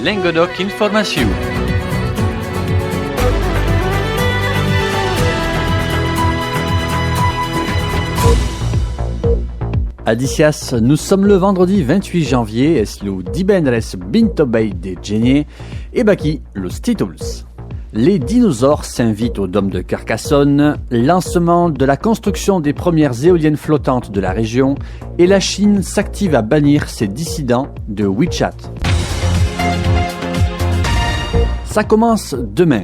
Languedoc Information. Adicias, nous sommes le vendredi 28 janvier, es le divendres 28 de gener, et baki los títols. Les dinosaures s'invitent au dôme de Carcassonne, lancement de la construction des premières éoliennes flottantes de la région, et la Chine s'active à bannir ses dissidents de WeChat. Ça commence demain.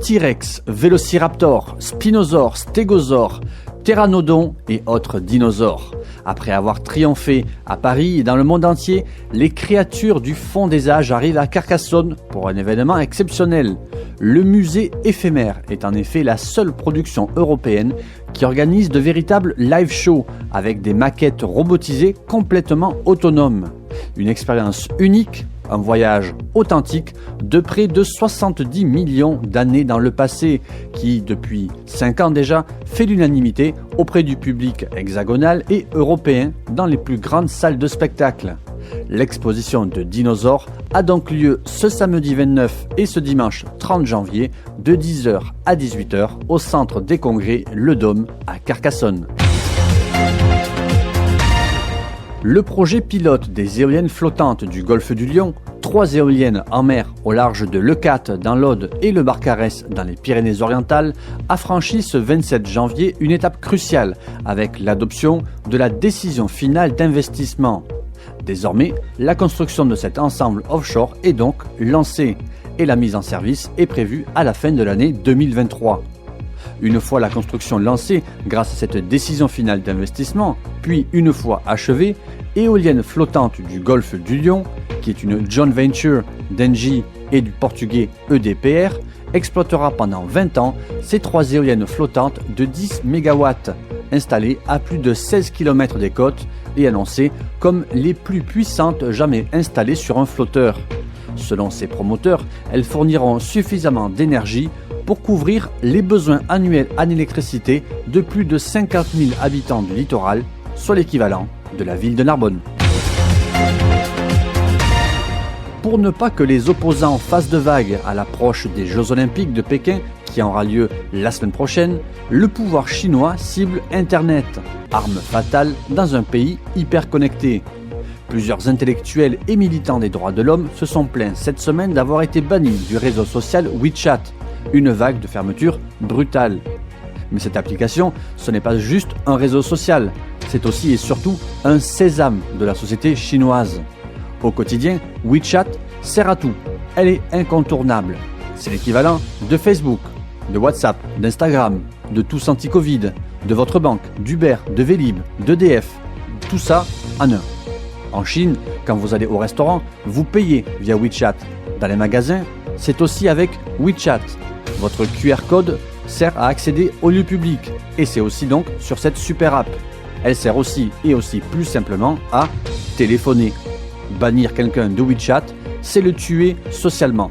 T-Rex, Vélociraptor, Spinosaure, Stégosaure, Pteranodon et autres dinosaures. Après avoir triomphé à Paris et dans le monde entier, les créatures du fond des âges arrivent à Carcassonne pour un événement exceptionnel. Le musée éphémère est en effet la seule production européenne qui organise de véritables live shows avec des maquettes robotisées complètement autonomes. Une expérience unique, un voyage authentique de près de 70 millions d'années dans le passé qui, depuis 5 ans déjà, fait l'unanimité auprès du public hexagonal et européen dans les plus grandes salles de spectacle. L'exposition de dinosaures a donc lieu ce samedi 29 et ce dimanche 30 janvier de 10h à 18h au centre des congrès Le Dôme à Carcassonne. Le projet pilote des éoliennes flottantes du golfe du Lion, 3 éoliennes en mer au large de Leucate dans l'Aude et le Barcarès dans les Pyrénées-Orientales, a franchi ce 27 janvier une étape cruciale avec l'adoption de la décision finale d'investissement. Désormais, la construction de cet ensemble offshore est donc lancée et la mise en service est prévue à la fin de l'année 2023. Une fois la construction lancée grâce à cette décision finale d'investissement, puis une fois achevée, Éoliennes flottantes du golfe du Lion, qui est une joint venture d'Engie et du portugais EDPR, exploitera pendant 20 ans ces 3 éoliennes flottantes de 10 MW, installées à plus de 16 km des côtes et annoncées comme les plus puissantes jamais installées sur un flotteur. Selon ses promoteurs, elles fourniront suffisamment d'énergie pour couvrir les besoins annuels en électricité de plus de 50 000 habitants du littoral, soit l'équivalent de la ville de Narbonne. Pour ne pas que les opposants fassent de vagues à l'approche des Jeux Olympiques de Pékin, qui aura lieu la semaine prochaine, le pouvoir chinois cible Internet, arme fatale dans un pays hyper connecté. Plusieurs intellectuels et militants des droits de l'homme se sont plaints cette semaine d'avoir été bannis du réseau social WeChat, une vague de fermeture brutale. Mais cette application, ce n'est pas juste un réseau social, c'est aussi et surtout un sésame de la société chinoise. Au quotidien, WeChat sert à tout, elle est incontournable. C'est l'équivalent de Facebook, de WhatsApp, d'Instagram, de Tous Anti-Covid, de votre banque, d'Uber, de Vélib, d'EDF, tout ça en un. En Chine, quand vous allez au restaurant, vous payez via WeChat. Dans les magasins, c'est aussi avec WeChat. Votre QR code sert à accéder au lieu public et c'est aussi donc sur cette super app. Elle sert aussi et aussi plus simplement à téléphoner. Bannir quelqu'un de WeChat, c'est le tuer socialement.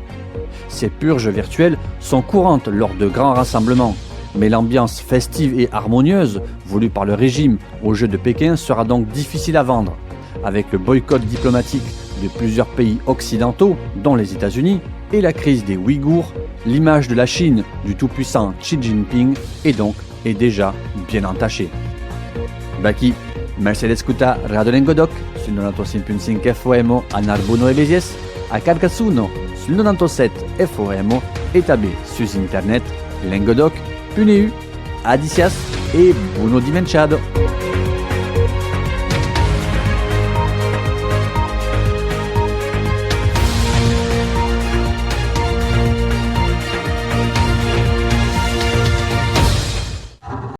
Ces purges virtuelles sont courantes lors de grands rassemblements, mais l'ambiance festive et harmonieuse voulue par le régime aux Jeux de Pékin sera donc difficile à vendre. Avec le boycott diplomatique de plusieurs pays occidentaux, dont les États-Unis, et la crise des Ouïghours, l'image de la Chine du tout-puissant Xi Jinping est déjà bien entachée. Baki, Mercedes Kuta, Radio Languedoc, sul 95.5 FM a Narbonne e Béziers, a Carcassonne, sul 97 FM et tabé sur internet languedoc.eu. Adicias et buono dimanchado.